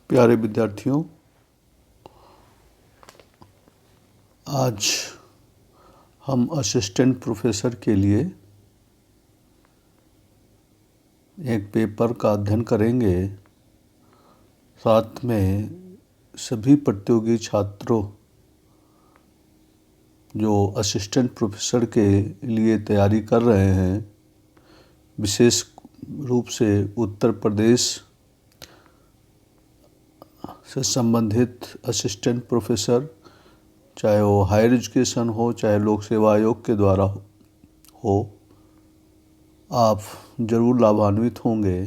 प्यारे विद्यार्थियों, आज हम असिस्टेंट प्रोफेसर के लिए एक पेपर का अध्ययन करेंगे। साथ में सभी प्रतियोगी छात्रों जो असिस्टेंट प्रोफेसर के लिए तैयारी कर रहे हैं, विशेष रूप से उत्तर प्रदेश से संबंधित असिस्टेंट प्रोफेसर, चाहे वो हायर एजुकेशन हो, चाहे लोक सेवा आयोग के द्वारा हो, आप ज़रूर लाभान्वित होंगे।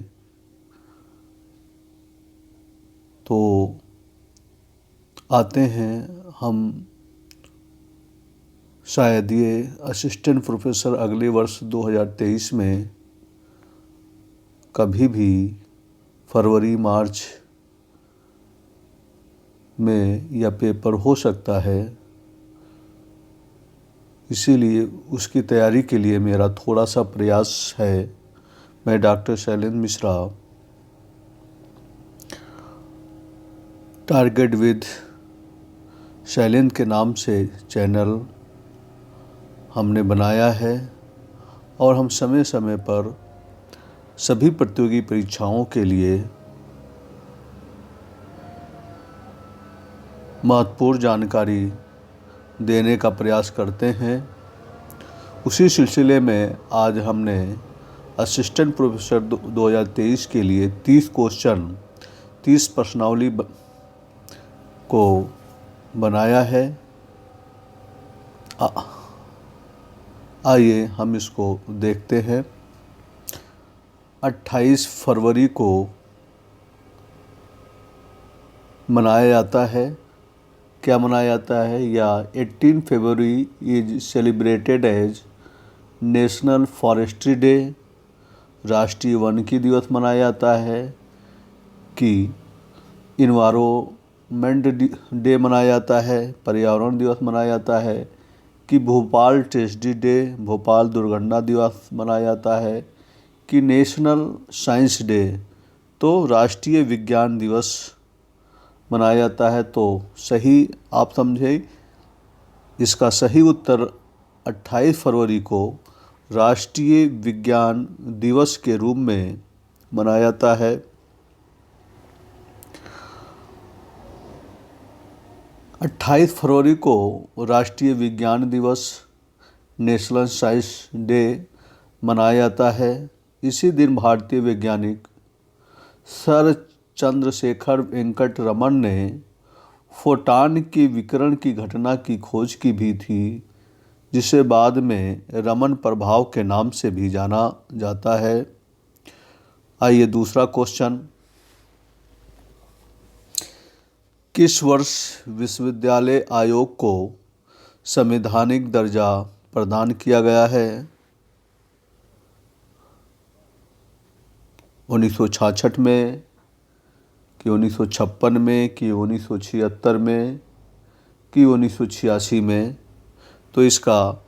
तो आते हैं हम, शायद ये असिस्टेंट प्रोफेसर अगले वर्ष 2023 में कभी भी फरवरी मार्च में यह पेपर हो सकता है। इसीलिए उसकी तैयारी के लिए मेरा थोड़ा सा प्रयास है। मैं doctor Shailendra Mishra, target with Shailendra के नाम से चैनल हमने बनाया है और हम समय समय पर सभी प्रतियोगी परीक्षाओं के लिए महत्वपूर्ण जानकारी देने का प्रयास करते हैं। उसी सिलसिले में आज हमने असिस्टेंट प्रोफेसर 2023 के लिए 30 क्वेश्चन, 30 प्रश्नावली को बनाया है। आइए हम इसको देखते हैं। 28 फरवरी को मनाया जाता है। क्या मनाया जाता है? या 18 February is celebrated as national forestry day, राष्ट्रीय वानिकी दिवस मनाया जाता है, कि इन्वायरमेंट डे मनाया जाता है, पर्यावरण दिवस मनाया जाता है, कि भोपाल ट्रेजेडी डे, भोपाल दुर्घटना दिवस मनाया जाता है, कि नेशनल साइंस डे, तो राष्ट्रीय विज्ञान दिवस मनाया जाता है। तो सही आप समझे, इसका सही उत्तर 28 फरवरी को राष्ट्रीय विज्ञान दिवस के रूप में मनाया जाता है। अट्ठाईस फरवरी को राष्ट्रीय विज्ञान दिवस, नेशनल साइंस डे मनाया जाता है। इसी दिन भारतीय वैज्ञानिक सर चंद्रशेखर वेंकट रमन ने फोटॉन के विकिरण की घटना की खोज की भी थी, जिसे बाद में रमन प्रभाव के नाम से भी जाना जाता है। आइए दूसरा क्वेश्चन, किस वर्ष विश्वविद्यालय आयोग को संवैधानिक दर्जा प्रदान किया गया है? 1966 में, कि 1956 में, कि 1976 में, कि 1986 में? तो इसका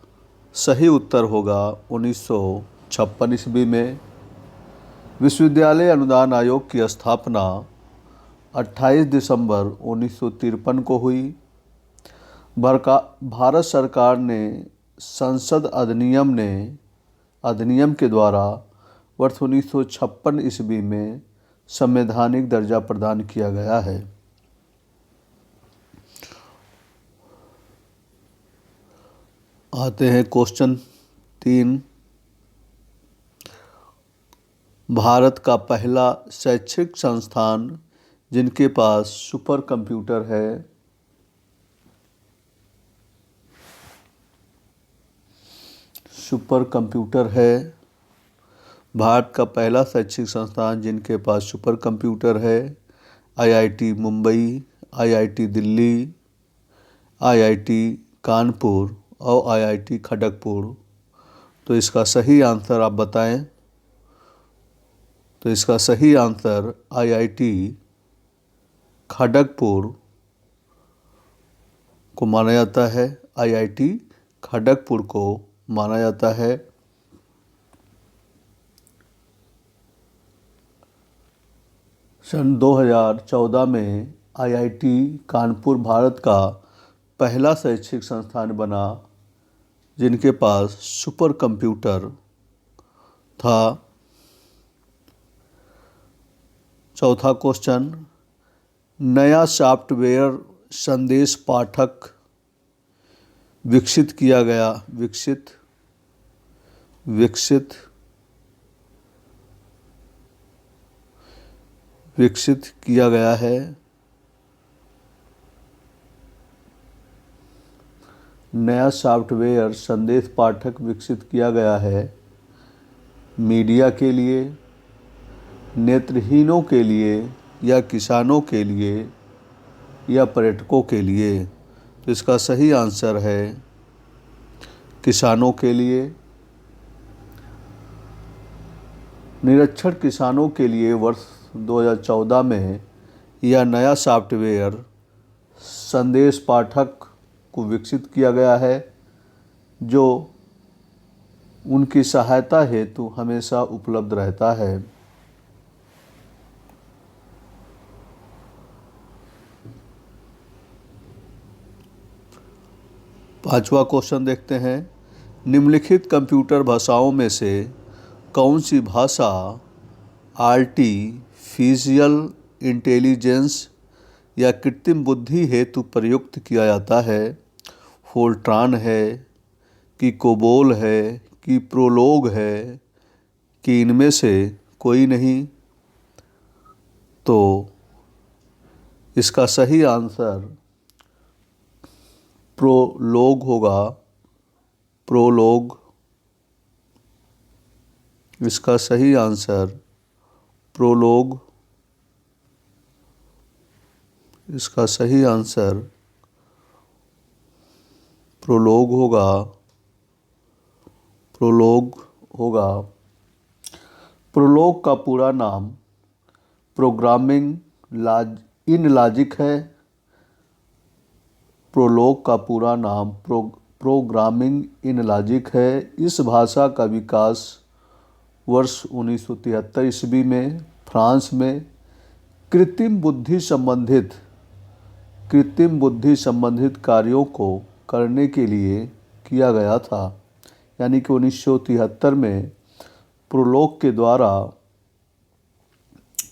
सही उत्तर होगा 1956 ईस्वी में। विश्वविद्यालय अनुदान आयोग की स्थापना 28 दिसंबर 1953 को हुई। भारत सरकार ने संसद अधिनियम के द्वारा वर्ष 1956 ईस्वी में संवैधानिक दर्जा प्रदान किया गया है। आते हैं क्वेश्चन 3, भारत का पहला शैक्षिक संस्थान जिनके पास सुपर कंप्यूटर है। सुपर कंप्यूटर है। भारत का पहला शैक्षिक संस्थान जिनके पास सुपर कंप्यूटर है, IIT Mumbai, IIT Delhi, IIT Kanpur और आईआईटी खड़गपुर। तो इसका सही आंसर आप बताएं। तो इसका सही आंसर आईआईटी खड़गपुर को माना जाता है। आईआईटी खड़गपुर को माना जाता है। सन 2014 में आईआईटी कानपुर भारत का पहला शैक्षिक संस्थान बना जिनके पास सुपर कंप्यूटर था। चौथा क्वेश्चन, नया सॉफ्टवेयर संदेश पाठक विकसित किया गया। विकसित किया गया है। नया सॉफ्टवेयर संदेश पाठक विकसित किया गया है मीडिया के लिए, नेत्रहीनों के लिए या किसानों के लिए या पर्यटकों के लिए। तो इसका सही आंसर है किसानों के लिए। निरक्षर किसानों के लिए वर्ष 2014 में यह नया सॉफ्टवेयर संदेश पाठक को विकसित किया गया है जो उनकी सहायता हेतु हमेशा उपलब्ध रहता है। पांचवा क्वेश्चन देखते हैं, निम्नलिखित कंप्यूटर भाषाओं में से कौन सी भाषा आर्टिफिशियल इंटेलिजेंस या कृत्रिम बुद्धि हेतु प्रयुक्त किया जाता है? फोल्ट्रान है कि कोबोल है कि प्रोलोग है कि इनमें से कोई नहीं? तो इसका सही आंसर प्रोलोग होगा। प्रोलोग इसका सही आंसर प्रोलोग। इसका सही आंसर प्रोलोग होगा। प्रोलोग का पूरा नाम प्रोग्रामिंग इन लॉजिक है। प्रोलोग का पूरा नाम प्रोग्रामिंग इन लॉजिक है। इस भाषा का विकास वर्ष 1973 ईस्वी में फ्रांस में कृत्रिम बुद्धि संबंधित कार्यों को करने के लिए किया गया था। यानी कि 1973 में प्रोलोग के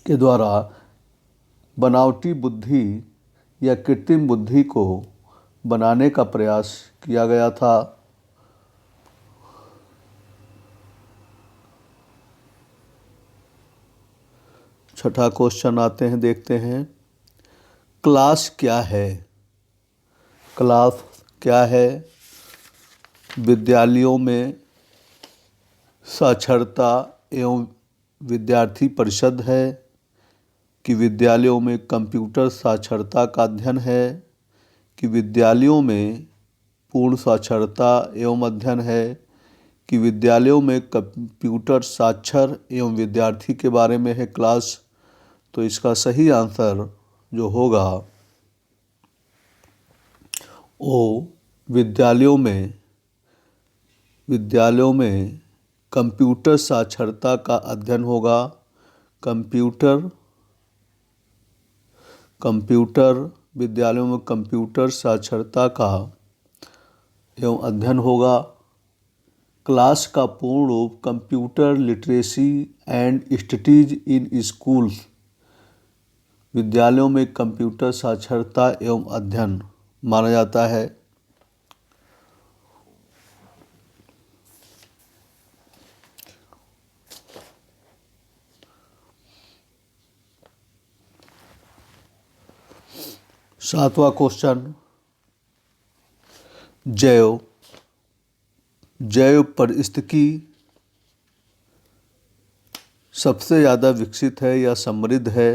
द्वारा बनावटी बुद्धि या कृत्रिम बुद्धि को बनाने का प्रयास किया गया था। छठा क्वेश्चन आते हैं, देखते हैं, क्लास क्या है? क्लास क्या है? विद्यालयों में साक्षरता एवं विद्यार्थी परिषद है कि विद्यालयों में कंप्यूटर साक्षरता का अध्ययन है कि विद्यालयों में पूर्ण साक्षरता एवं अध्ययन है कि विद्यालयों में कंप्यूटर साक्षर एवं विद्यार्थी के बारे में है क्लास? तो इसका सही आंसर जो होगा वो विद्यालयों में कंप्यूटर साक्षरता का अध्ययन होगा। कंप्यूटर विद्यालयों में कंप्यूटर साक्षरता का एवं अध्ययन होगा। क्लास का पूर्ण रूप computer literacy and studies in schools. विद्यालयों में कंप्यूटर साक्षरता एवं अध्ययन माना जाता है। सातवां क्वेश्चन, जैव पारिस्थितिकी सबसे ज़्यादा विकसित है या समृद्ध है?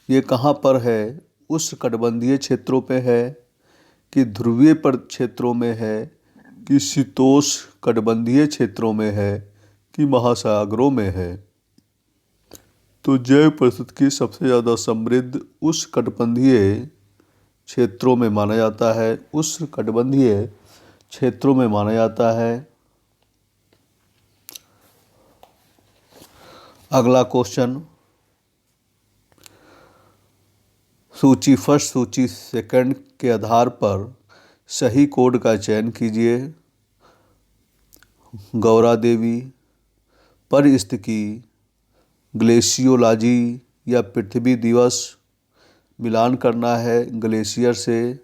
ये कहाँ पर है? उष्णकटिबंधीय क्षेत्रों पे है कि ध्रुवीय क्षेत्रों में है कि शीतोष्णकटिबंधीय क्षेत्रों में है कि महासागरों में है? तो जैव पारिस्थितिकी सबसे ज़्यादा समृद्ध उष्णकटिबंधीय क्षेत्रों में माना जाता है। उष्णकटिबंधीय क्षेत्रों में माना जाता है। अगला क्वेश्चन, सूची फर्स्ट सूची सेकंड के आधार पर सही कोड का चयन कीजिए। गौरा देवी, परिस्थिति, ग्लेशियोलॉजी या पृथ्वी दिवस। मिलान करना है ग्लेशियर से।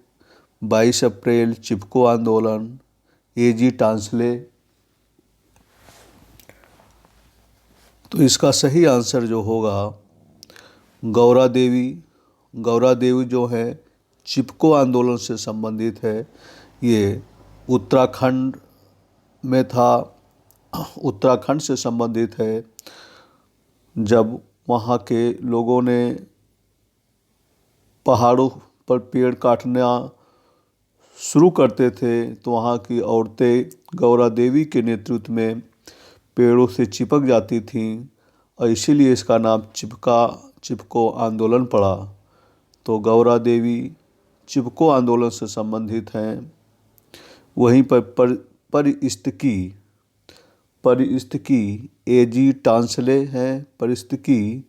22 अप्रैल चिपको आंदोलन, एजी टांसले। तो इसका सही आंसर जो होगा गौरा देवी। गौरा देवी जो है चिपको आंदोलन से संबंधित है। ये उत्तराखंड में था, उत्तराखंड से संबंधित है। जब वहाँ के लोगों ने पहाड़ों पर पेड़ काटना शुरू करते थे तो वहाँ की औरतें गौरा देवी के नेतृत्व में पेड़ों से चिपक जाती थीं और इसीलिए इसका नाम चिपको आंदोलन पड़ा। तो गौरा देवी चिपको आंदोलन से संबंधित हैं। वहीं पर परिस्थिति एजी टांसले हैं। परिस्थिति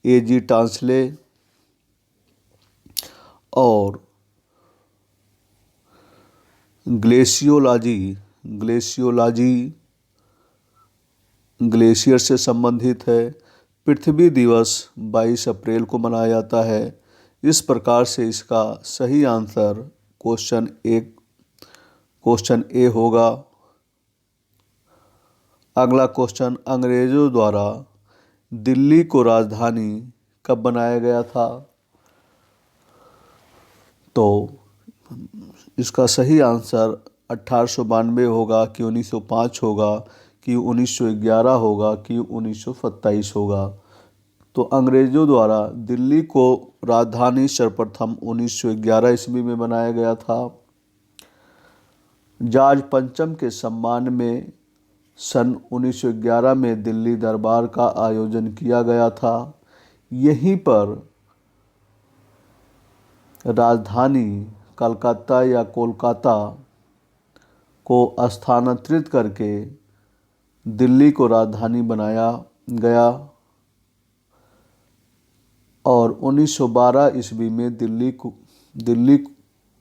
एजी टांसले। और ग्लेशियोलॉजी ग्लेशियर से संबंधित है। पृथ्वी दिवस 22 अप्रैल को मनाया जाता है। इस प्रकार से इसका सही आंसर क्वेश्चन ए होगा। अगला क्वेश्चन, अंग्रेजों द्वारा दिल्ली को राजधानी कब बनाया गया था? तो इसका सही आंसर 1892 होगा कि 1905 होगा कि 1911 होगा कि 1927 होगा। तो अंग्रेजों द्वारा दिल्ली को राजधानी सर्वप्रथम 1911 ईस्वी में बनाया गया था। जॉर्ज पंचम के सम्मान में सन 1911 में दिल्ली दरबार का आयोजन किया गया था। यहीं पर राजधानी कलकत्ता या कोलकाता को स्थानांतरित करके दिल्ली को राजधानी बनाया गया और 1912 ईस्वी में दिल्ली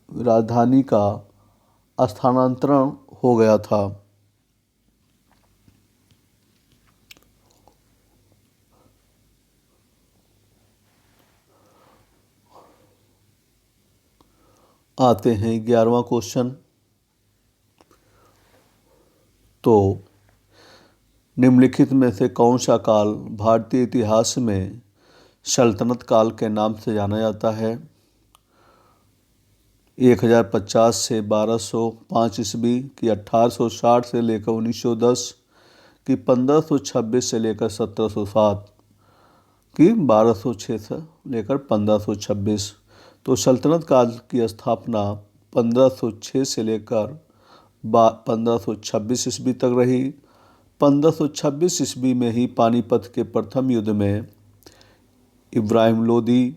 राजधानी का स्थानांतरण हो गया था। आते हैं 11वां क्वेश्चन। तो निम्नलिखित में से कौन सा काल भारतीय इतिहास में सल्तनत काल के नाम से जाना जाता है? 1050 से 1205 ईस्वी की, 1860 से लेकर 1910 की, 1526 से लेकर 1707 की, 1206 से लेकर 1526। तो सल्तनत काल की स्थापना 1506 से लेकर 1526 ईस्वी तक रही। 1526 ईस्वी में ही पानीपत के प्रथम युद्ध में इब्राहिम लोदी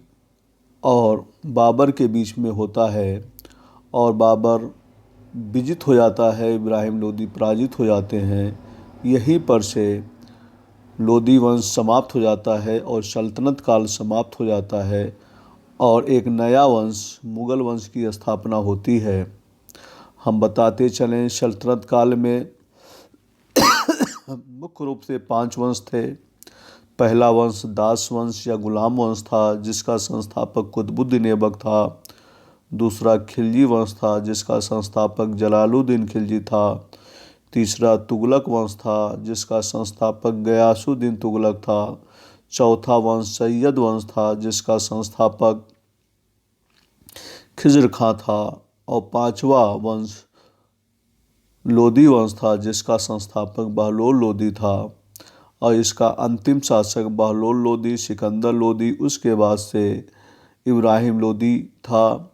और बाबर के बीच में होता है और बाबर विजित हो जाता है, इब्राहिम लोदी पराजित हो जाते हैं। यहीं पर से लोदी वंश समाप्त हो जाता है और सल्तनत काल समाप्त हो जाता है और एक नया वंश मुग़ल वंश की स्थापना होती है। हम बताते चलें, सल्तनत काल में मुख्य रूप से 5 वंश थे। पहला वंश दास वंश या गुलाम वंश था जिसका संस्थापक कुतुबुद्दीन ऐबक था। दूसरा खिलजी वंश था जिसका संस्थापक जलालुद्दीन खिलजी था। तीसरा तुगलक वंश था जिसका संस्थापक गयासुद्दीन तुगलक था। चौथा वंश सैयद वंश था जिसका संस्थापक खिज़्र खां था। और 5वां वंश लोदी वंश था जिसका संस्थापक बहलोल लोदी था और इसका अंतिम शासक बहलोल लोदी, सिकंदर लोदी, उसके बाद से इब्राहिम लोदी था।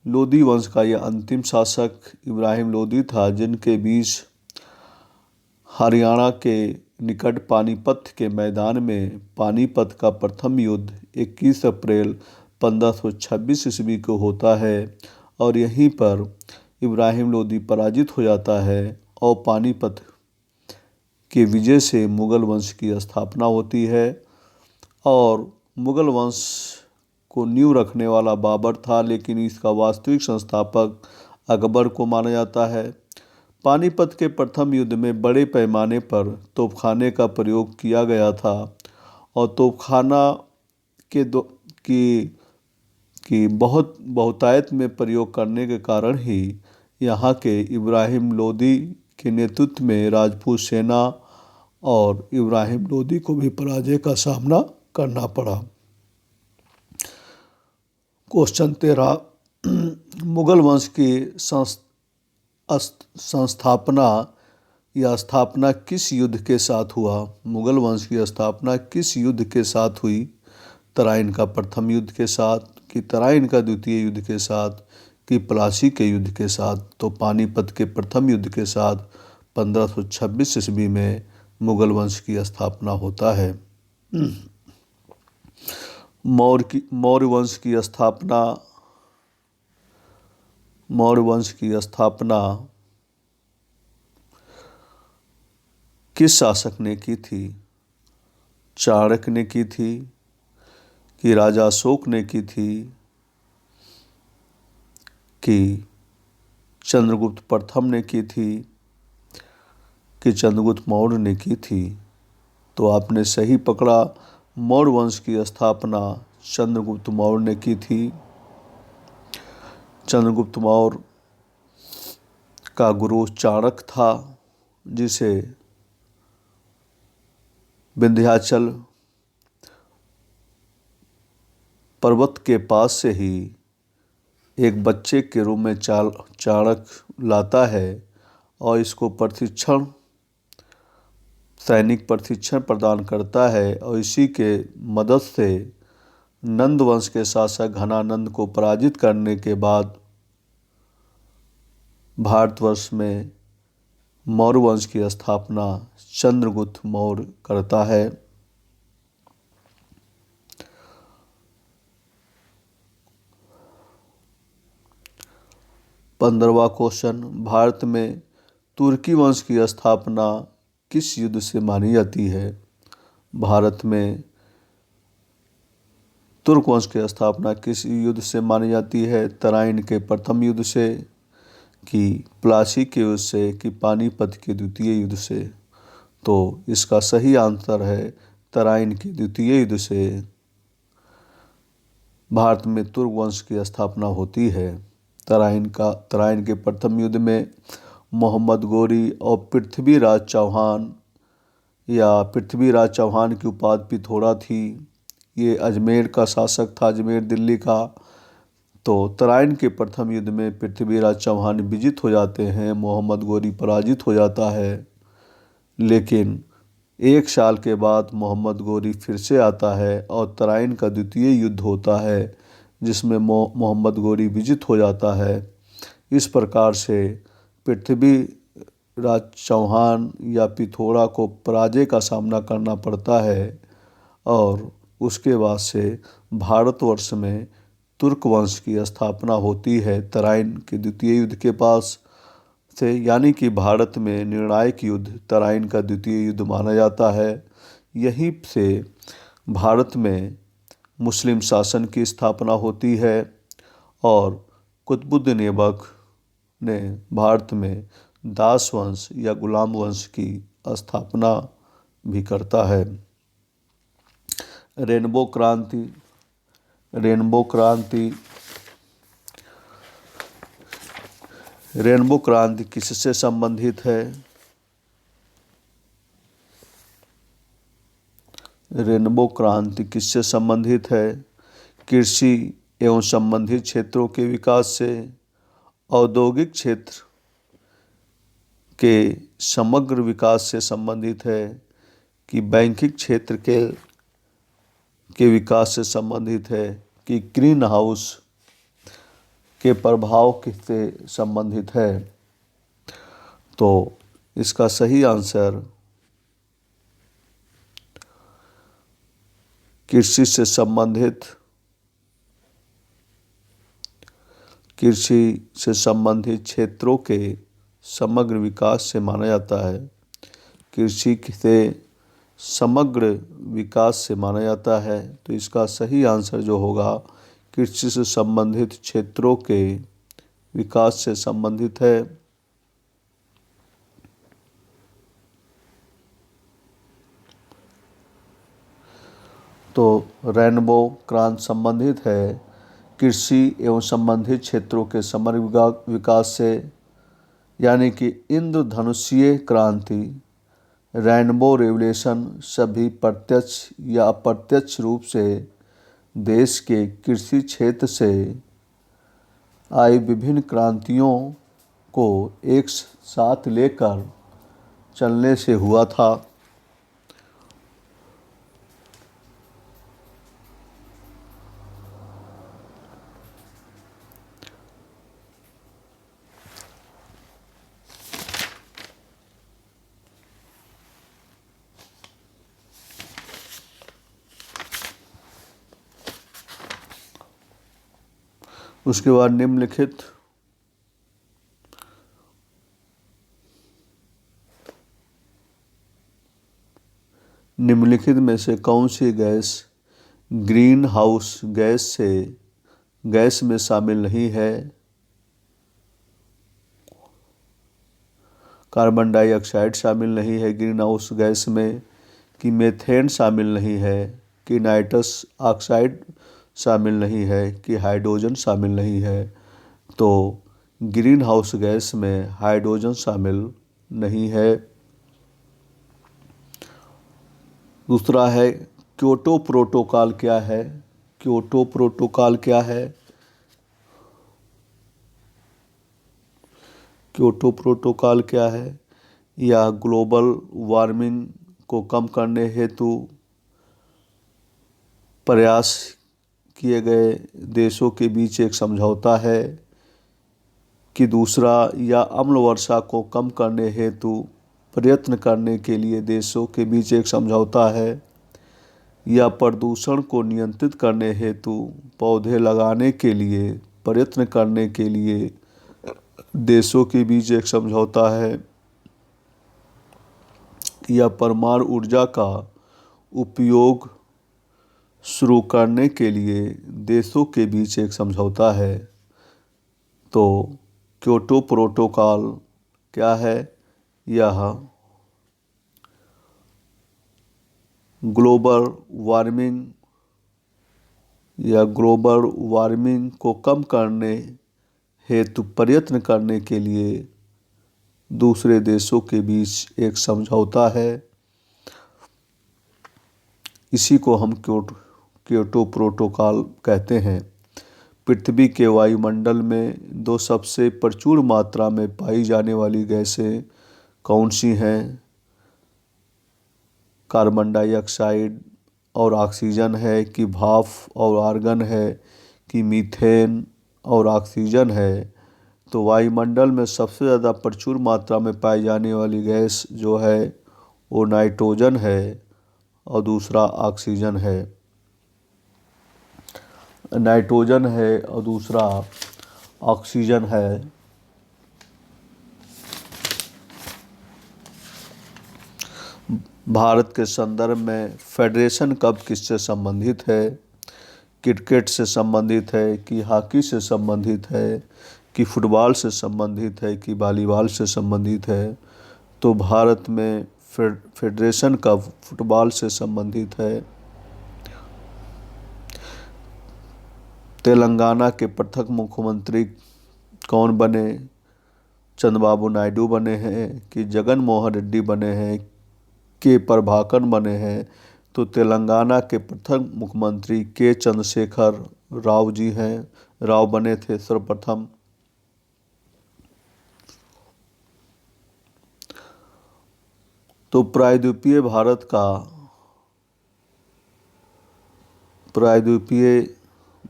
लोदी वंश का यह अंतिम शासक इब्राहिम लोदी था जिनके बीच हरियाणा के निकट पानीपत के मैदान में पानीपत का प्रथम युद्ध 21 अप्रैल 1526 ईस्वी को होता है और यहीं पर इब्राहिम लोदी पराजित हो जाता है और पानीपत के विजय से मुग़ल वंश की स्थापना होती है। और मुग़ल वंश को नींव रखने वाला बाबर था, लेकिन इसका वास्तविक संस्थापक अकबर को माना जाता है। पानीपत के प्रथम युद्ध में बड़े पैमाने पर तोपखाने का प्रयोग किया गया था और तोपखाना के की बहुतायत में प्रयोग करने के कारण ही यहाँ के इब्राहिम लोदी के नेतृत्व में राजपूत सेना और इब्राहिम लोदी को भी पराजय का सामना करना पड़ा। क्वेश्चन 13, मुगल वंश की संस्थापना या स्थापना किस युद्ध के साथ हुआ? मुगल वंश की स्थापना किस युद्ध के साथ हुई? तराइन का प्रथम युद्ध के साथ, कि तराइन का द्वितीय युद्ध के साथ, कि प्लासी के युद्ध के साथ? तो पानीपत के प्रथम युद्ध के साथ 1526 ईस्वी में मुगल वंश की स्थापना होता है। मौर्य वंश की स्थापना किस शासक ने की थी? चाणक्य ने की थी, कि राजा अशोक ने की थी, कि चंद्रगुप्त प्रथम ने की थी, कि चंद्रगुप्त मौर्य ने की थी? तो आपने सही पकड़ा, मौर्य वंश की स्थापना चंद्रगुप्त मौर्य ने की थी। चंद्रगुप्त मौर्य का गुरु चाणक्य था, जिसे विंध्याचल पर्वत के पास से ही एक बच्चे के रूप में चाणक्य लाता है और इसको सैनिक प्रशिक्षण प्रदान करता है और इसी के मदद से नंद वंश के शासक घनानंद को पराजित करने के बाद भारतवर्ष में मौर्य वंश की स्थापना चंद्रगुप्त मौर्य करता है। 15वां क्वेश्चन, भारत में तुर्की वंश की स्थापना किस युद्ध से मानी जाती है? भारत में तुर्क वंश की स्थापना किस युद्ध से मानी जाती है? तराइन के प्रथम युद्ध से, कि प्लासी के युद्ध से, कि पानीपत के द्वितीय युद्ध से? तो इसका सही आंसर है तराइन के द्वितीय युद्ध से भारत में तुर्क वंश की स्थापना होती है। तराइन के प्रथम युद्ध में मोहम्मद गोरी और पृथ्वीराज चौहान की उपाधि पिथौरा थी। ये अजमेर का शासक था, अजमेर दिल्ली का। तो तराइन के प्रथम युद्ध में पृथ्वीराज चौहान विजित हो जाते हैं, मोहम्मद गोरी पराजित हो जाता है। लेकिन 1 साल के बाद मोहम्मद गोरी फिर से आता है और तराइन का द्वितीय युद्ध होता है, जिसमें मोहम्मद गोरी विजित हो जाता है। इस प्रकार से पृथ्वीराज चौहान या पिथौरा को पराजय का सामना करना पड़ता है और उसके बाद से भारतवर्ष में तुर्क वंश की स्थापना होती है तराइन के द्वितीय युद्ध के पास से। यानी कि भारत में निर्णायक युद्ध तराइन का द्वितीय युद्ध माना जाता है। यहीं से भारत में मुस्लिम शासन की स्थापना होती है और कुतुबुद्दीन ऐबक ने भारत में दास वंश या गुलाम वंश की स्थापना भी करता है। रेनबो क्रांति किससे संबंधित है? रेनबो क्रांति किससे संबंधित है? कृषि एवं संबंधित क्षेत्रों के विकास से, औद्योगिक क्षेत्र के समग्र विकास से संबंधित है, कि बैंकिंग क्षेत्र के विकास से संबंधित है, कि ग्रीन हाउस के प्रभाव किससे संबंधित है? तो इसका सही आंसर कृषि से संबंधित क्षेत्रों के समग्र विकास से माना जाता है। कृषि से समग्र विकास से माना जाता है। तो इसका सही आंसर जो होगा कृषि से संबंधित क्षेत्रों के विकास से संबंधित है। तो रेनबो क्रांति संबंधित है कृषि एवं संबंधित क्षेत्रों के समग्र विकास से, यानी कि इंद्रधनुषीय क्रांति रेनबो रेवोल्यूशन सभी प्रत्यक्ष या अप्रत्यक्ष रूप से देश के कृषि क्षेत्र से आई विभिन्न क्रांतियों को एक साथ लेकर चलने से हुआ था। उसके बाद निम्नलिखित में से कौन सी गैस ग्रीन हाउस गैस में शामिल नहीं है? कार्बन डाइऑक्साइड शामिल नहीं है ग्रीन हाउस गैस में, कि मीथेन शामिल नहीं है, कि नाइट्रस ऑक्साइड शामिल नहीं है, कि हाइड्रोजन शामिल नहीं है? तो ग्रीन हाउस गैस में हाइड्रोजन शामिल नहीं है। दूसरा है क्योटो प्रोटोकॉल क्या है? क्योटो प्रोटोकॉल क्या है? क्योटो प्रोटोकॉल क्या है? यह ग्लोबल वार्मिंग को कम करने हेतु प्रयास किए गए देशों के बीच एक समझौता है, कि दूसरा या अम्ल वर्षा को कम करने हेतु प्रयत्न करने के लिए देशों के बीच एक समझौता है, या प्रदूषण को नियंत्रित करने हेतु पौधे लगाने के लिए प्रयत्न करने के लिए देशों के बीच एक समझौता है, या परमाणु ऊर्जा का उपयोग शुरू करने के लिए देशों के बीच एक समझौता है। तो क्योटो प्रोटोकॉल क्या है? यह ग्लोबल वार्मिंग को कम करने हेतु प्रयत्न करने के लिए दूसरे देशों के बीच एक समझौता है। इसी को हम क्योटो प्रोटोकॉल कहते हैं। पृथ्वी के वायुमंडल में दो सबसे प्रचुर मात्रा में पाई जाने वाली गैसें कौन सी हैं? कार्बन डाइऑक्साइड और ऑक्सीजन है, कि भाप और आर्गन है, कि मीथेन और ऑक्सीजन है? तो वायुमंडल में सबसे ज़्यादा प्रचुर मात्रा में पाई जाने वाली गैस जो है वो नाइट्रोजन है और दूसरा ऑक्सीजन है। नाइट्रोजन है और दूसरा ऑक्सीजन है। भारत के संदर्भ में फेडरेशन कप किससे संबंधित है? क्रिकेट से संबंधित है, कि हॉकी से संबंधित है, कि फुटबॉल से संबंधित है, कि वॉलीबॉल से संबंधित है? तो भारत में फेडरेशन कप फुटबॉल से संबंधित है। तेलंगाना के प्रथम मुख्यमंत्री कौन बने? चंद्रबाबू नायडू बने हैं, कि जगन मोहन रेड्डी बने हैं, के प्रभाकर बने हैं? तो तेलंगाना के प्रथम मुख्यमंत्री के चंद्रशेखर राव जी हैं, राव बने थे सर्वप्रथम। तो प्रायद्वीपीय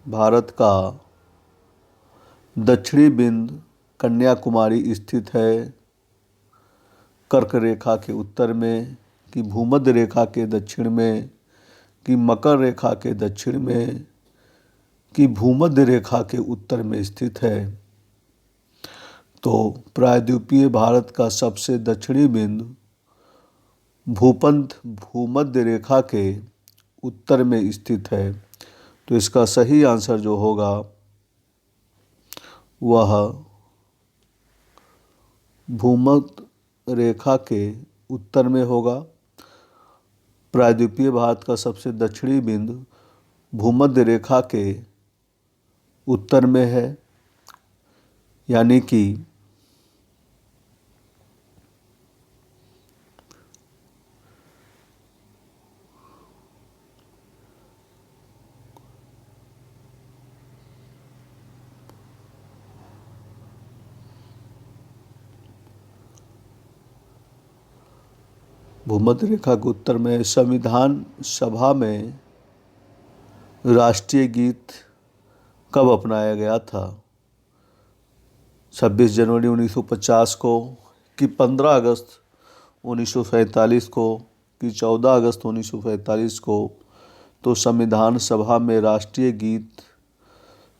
भारत का दक्षिणी बिंदु कन्याकुमारी स्थित है। कर्क रेखा के उत्तर में, कि भूमध्य रेखा के दक्षिण में, कि मकर रेखा के दक्षिण में, कि भूमध्य रेखा के उत्तर में स्थित है? तो प्रायद्वीपीय भारत का सबसे दक्षिणी बिंदु भूमध्य रेखा के उत्तर में स्थित है। तो इसका सही आंसर जो होगा वह भूमध्य रेखा के उत्तर में होगा। प्रायद्वीपीय भारत का सबसे दक्षिणी बिंदु भूमध्य रेखा के उत्तर में है, यानी कि भूमध्य रेखा के उत्तर में। संविधान सभा में राष्ट्रीय गीत कब अपनाया गया था? 26 जनवरी 1950 को, कि 15 अगस्त 1947 को, कि 14 अगस्त 1947 को? तो संविधान सभा में राष्ट्रीय गीत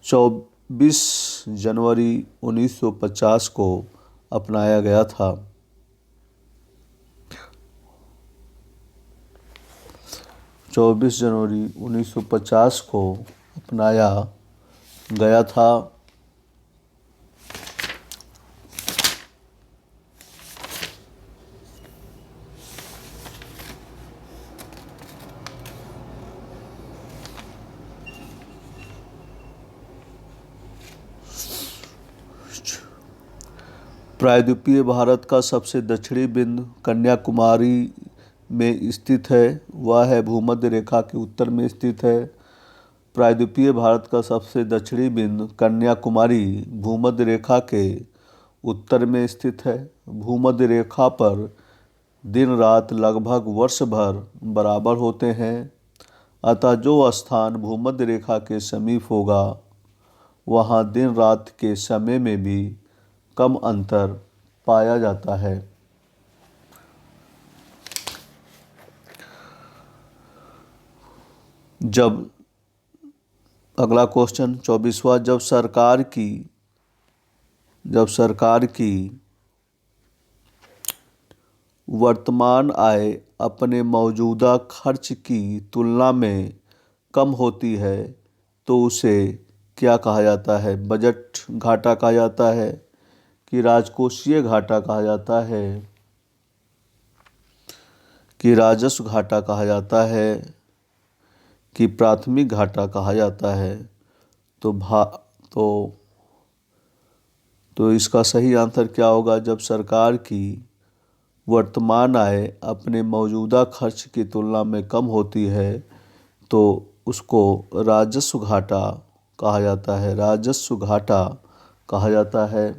24 जनवरी 1950 को अपनाया गया था। 24 जनवरी 1950 को अपनाया गया था। प्रायद्वीपीय भारत का सबसे दक्षिणी बिंदु कन्याकुमारी में स्थित है, वह है भूमध्य रेखा के उत्तर में स्थित है। प्रायद्वीपीय भारत का सबसे दक्षिणी बिंदु कन्याकुमारी भूमध्य रेखा के उत्तर में स्थित है। भूमध्य रेखा पर दिन रात लगभग वर्ष भर बराबर होते हैं, अतः जो स्थान भूमध्य रेखा के समीप होगा वहाँ दिन रात के समय में भी कम अंतर पाया जाता है। जब अगला क्वेश्चन 24वां, जब सरकार की वर्तमान आय अपने मौजूदा खर्च की तुलना में कम होती है तो उसे क्या कहा जाता है? बजट घाटा कहा जाता है, कि राजकोषीय घाटा कहा जाता है, कि राजस्व घाटा कहा जाता है, कि प्राथमिक घाटा कहा जाता है? तो इसका सही आंसर क्या होगा? जब सरकार की वर्तमान आय अपने मौजूदा खर्च की तुलना में कम होती है तो उसको राजस्व घाटा कहा जाता है। राजस्व घाटा कहा जाता है।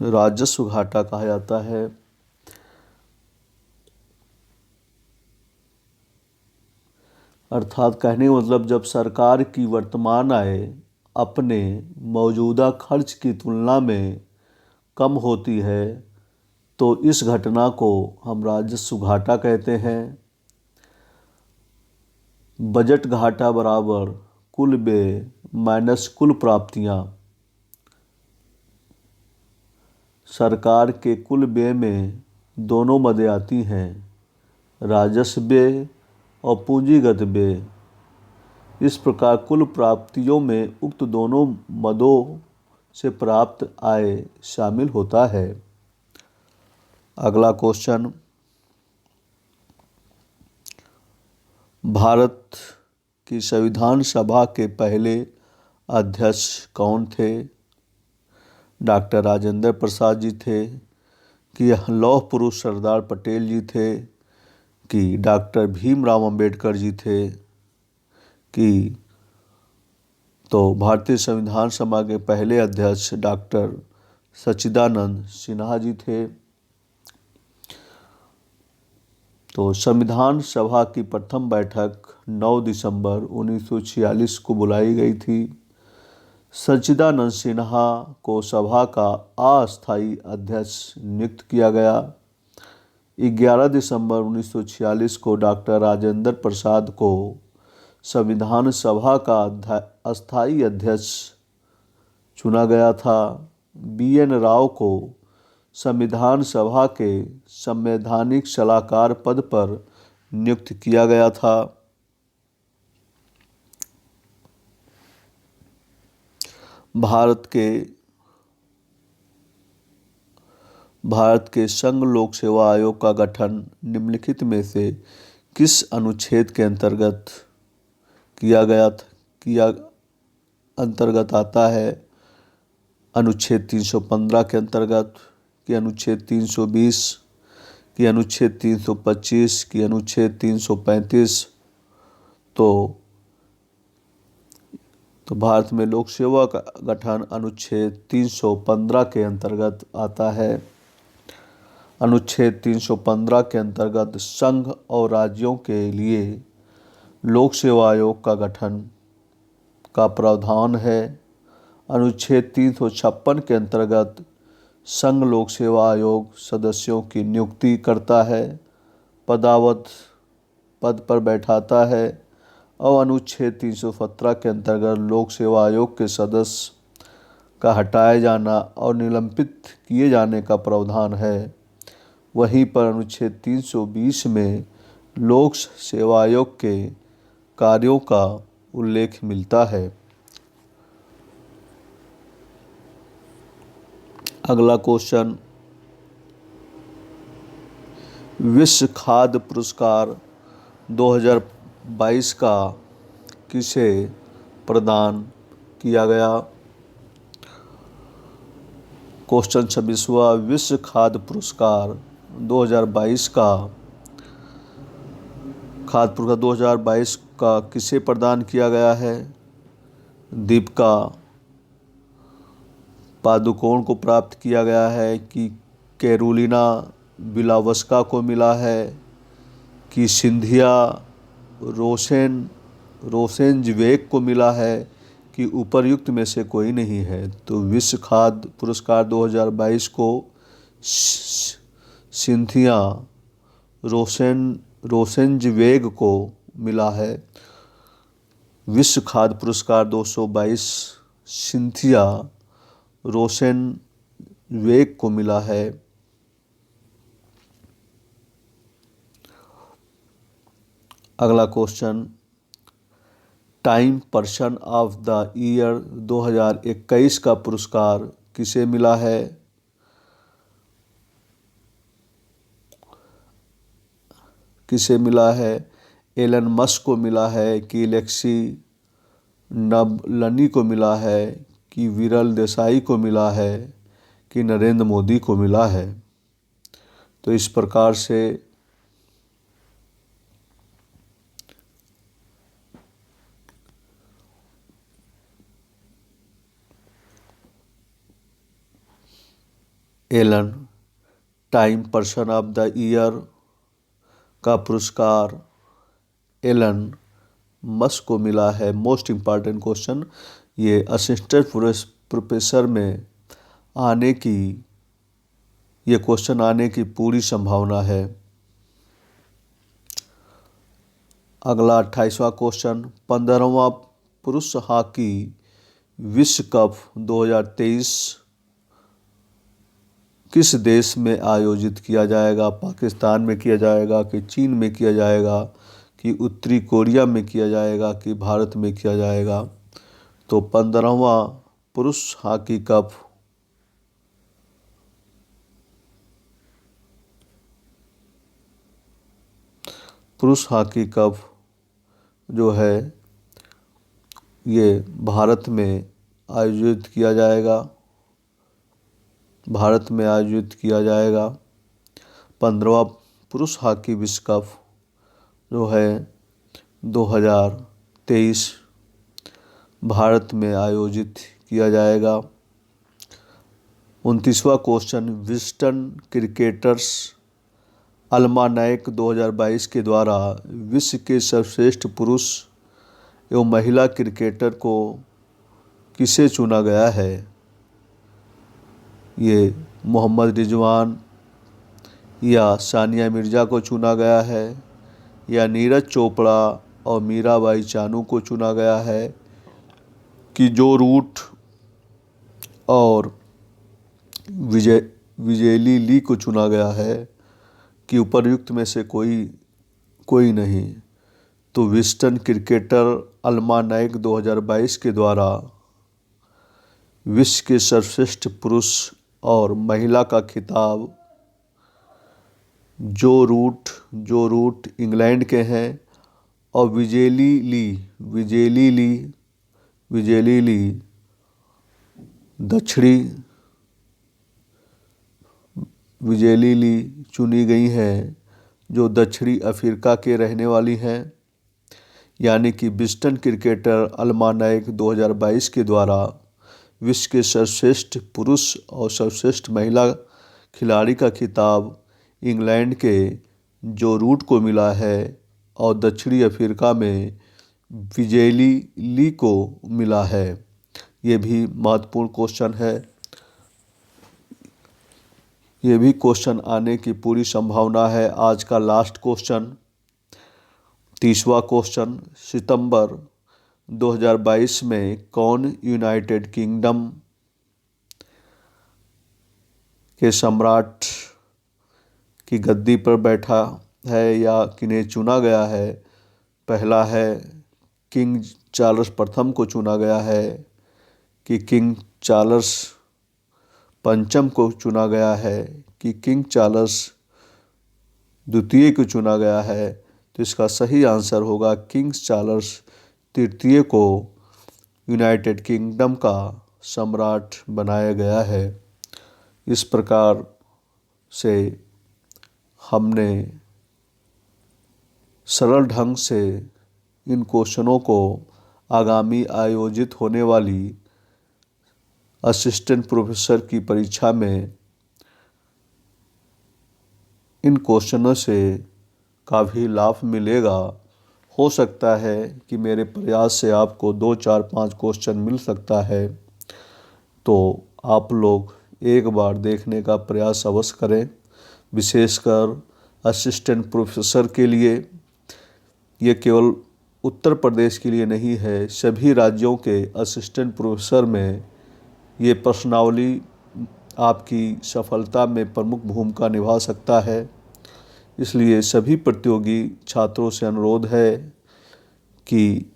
राजस्व घाटा कहा जाता है। अर्थात कहने का मतलब, जब सरकार की वर्तमान आय अपने मौजूदा खर्च की तुलना में कम होती है तो इस घटना को हम राजस्व घाटा कहते हैं। बजट घाटा बराबर कुल व्यय माइनस कुल प्राप्तियां। सरकार के कुल व्यय में दोनों मदें आती हैं, राजस्व व्यय और पूंजीगत व्यय। इस प्रकार कुल प्राप्तियों में उक्त दोनों मदों से प्राप्त आय शामिल होता है। अगला क्वेश्चन, भारत की संविधान सभा के पहले अध्यक्ष कौन थे? डॉक्टर राजेंद्र प्रसाद जी थे, कि लौह पुरुष सरदार पटेल जी थे, कि डॉक्टर भीमराव अंबेडकर जी थे, कि तो भारतीय संविधान सभा के पहले अध्यक्ष डॉक्टर सच्चिदानंद सिन्हा जी थे। तो संविधान सभा की प्रथम बैठक 9 दिसंबर 1946 को बुलाई गई थी। सच्चिदानंद सिन्हा को सभा का अस्थायी अध्यक्ष नियुक्त किया गया। 11 दिसंबर 1946 को डॉक्टर राजेंद्र प्रसाद को संविधान सभा का अस्थायी अध्यक्ष चुना गया था। BN राव को संविधान सभा के संवैधानिक सलाहकार पद पर नियुक्त किया गया था। भारत के संघ लोक सेवा आयोग का गठन निम्नलिखित में से किस अनुच्छेद के अंतर्गत आता है? अनुच्छेद 315 के अंतर्गत, कि अनुच्छेद 320, कि अनुच्छेद 325, कि अनुच्छेद 335? तो भारत में लोक सेवा का गठन अनुच्छेद 315 के अंतर्गत आता है। अनुच्छेद 315 के अंतर्गत संघ और राज्यों के लिए लोक सेवा आयोग का गठन का प्रावधान है। अनुच्छेद 356 के अंतर्गत संघ लोक सेवा आयोग सदस्यों की नियुक्ति करता है, पद पर बैठाता है। और अनुच्छेद 317 के अंतर्गत लोक सेवा आयोग के सदस्य का हटाए जाना और निलंबित किए जाने का प्रावधान है। वहीं पर अनुच्छेद 320 में लोक सेवा आयोग के कार्यों का उल्लेख मिलता है। अगला क्वेश्चन, विश्व खाद्य पुरस्कार 2022 का किसे प्रदान किया गया? क्वेश्चन 26वां, विश्व खाद्य पुरस्कार 2022 का किसे प्रदान किया गया है? दीपिका पादुकोण को प्राप्त किया गया है, कि कैरोलिना विलावस्का को मिला है, कि सिंधिया रोसेनजवेग को मिला है, कि उपर्युक्त में से कोई नहीं है? तो विश्व खाद्य पुरस्कार 2022 को सिंथिया रोसेनजवेग को मिला है। विश्व खाद्य पुरस्कार 222 सिंथिया रोसेनजवेग को मिला है। अगला question, time person of the year 2021 का पुरस्कार किसे मिला है? एलन मस्क को मिला है, कि एलेक्सी नबलनी को मिला है, कि विरल देसाई को मिला है, कि नरेंद्र मोदी को मिला है? तो इस प्रकार से Elon time person of the year का पुरस्कार एलन मस्क को मिला है। मोस्ट इम्पॉर्टेंट क्वेश्चन, ये असिस्टेंट प्रोफेसर में ये क्वेश्चन आने की पूरी संभावना है। अगला 28वां क्वेश्चन, 15वां पुरुष हॉकी विश्व कप 2023 किस देश में आयोजित किया जाएगा? पाकिस्तान में किया जाएगा, कि चीन में किया जाएगा, कि उत्तरी कोरिया में किया जाएगा, कि भारत में किया जाएगा? तो 15वां पुरुष हॉकी कप जो है ये भारत में आयोजित किया जाएगा। 15वां पुरुष हॉकी विश्व कप जो है 2023 भारत में आयोजित किया जाएगा। 29वां क्वेश्चन, विस्टन क्रिकेटर्स अल्मानैक 2022 के द्वारा विश्व के सर्वश्रेष्ठ पुरुष एवं महिला क्रिकेटर को किसे चुना गया है? ये मोहम्मद रिजवान या सानिया मिर्ज़ा को चुना गया है, या नीरज चोपड़ा और मीराबाई चानू को चुना गया है, कि जो रूट और विजेली ली को चुना गया है, कि उपर्युक्त में से कोई नहीं? तो विस्टन क्रिकेटर अल्मानैक 2022 के द्वारा विश्व के सर्वश्रेष्ठ पुरुष और महिला का खिताब जो रूट इंग्लैंड के हैं और विजेली ली चुनी गई हैं जो दक्षिणी अफ्रीका के रहने वाली हैं। यानी कि विस्टन क्रिकेटर अल्मानाइक 2022 के द्वारा विश्व के सर्वश्रेष्ठ पुरुष और सर्वश्रेष्ठ महिला खिलाड़ी का खिताब इंग्लैंड के जो रूट को मिला है और दक्षिणी अफ्रीका में विजेली ली को मिला है। ये भी महत्वपूर्ण क्वेश्चन है। ये भी क्वेश्चन आने की पूरी संभावना है। आज का लास्ट क्वेश्चन 30वां क्वेश्चन, सितंबर 2022 में कौन यूनाइटेड किंगडम के सम्राट की गद्दी पर बैठा है या किन्हें चुना गया है? पहला है किंग चार्ल्स प्रथम को चुना गया है कि किंग चार्ल्स पंचम को चुना गया है कि किंग चार्ल्स द्वितीय को चुना गया है? तो इसका सही आंसर होगा किंग चार्ल्स तृतीय को यूनाइटेड किंगडम का सम्राट बनाया गया है। इस प्रकार से हमने सरल ढंग से इन क्वेश्चनों को आगामी आयोजित होने वाली असिस्टेंट प्रोफेसर की परीक्षा में इन क्वेश्चनों से काफ़ी लाभ मिलेगा। हो सकता है कि मेरे प्रयास से आपको 2, 4, 5 क्वेश्चन मिल सकता है। तो आप लोग एक बार देखने का प्रयास अवश्य करें। विशेषकर असिस्टेंट प्रोफेसर के लिए ये केवल उत्तर प्रदेश के लिए नहीं है, सभी राज्यों के असिस्टेंट प्रोफेसर में ये प्रश्नावली आपकी सफलता में प्रमुख भूमिका निभा सकता है। इसलिए सभी प्रतियोगी छात्रों से अनुरोध है कि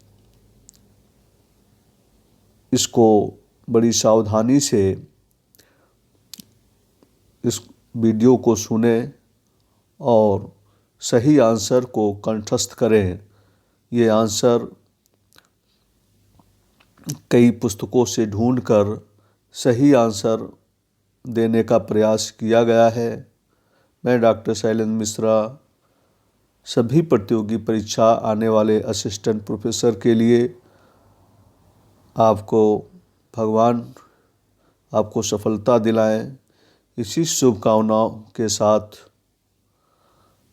इसको बड़ी सावधानी से इस वीडियो को सुने और सही आंसर को कंठस्थ करें। ये आंसर कई पुस्तकों से ढूंढकर सही आंसर देने का प्रयास किया गया है। मैं डॉक्टर शैलेंद्र मिश्रा सभी प्रतियोगी परीक्षा आने वाले असिस्टेंट प्रोफेसर के लिए भगवान आपको सफलता दिलाएं, इसी शुभकामनाओं के साथ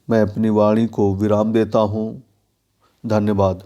मैं अपनी वाणी को विराम देता हूँ। धन्यवाद।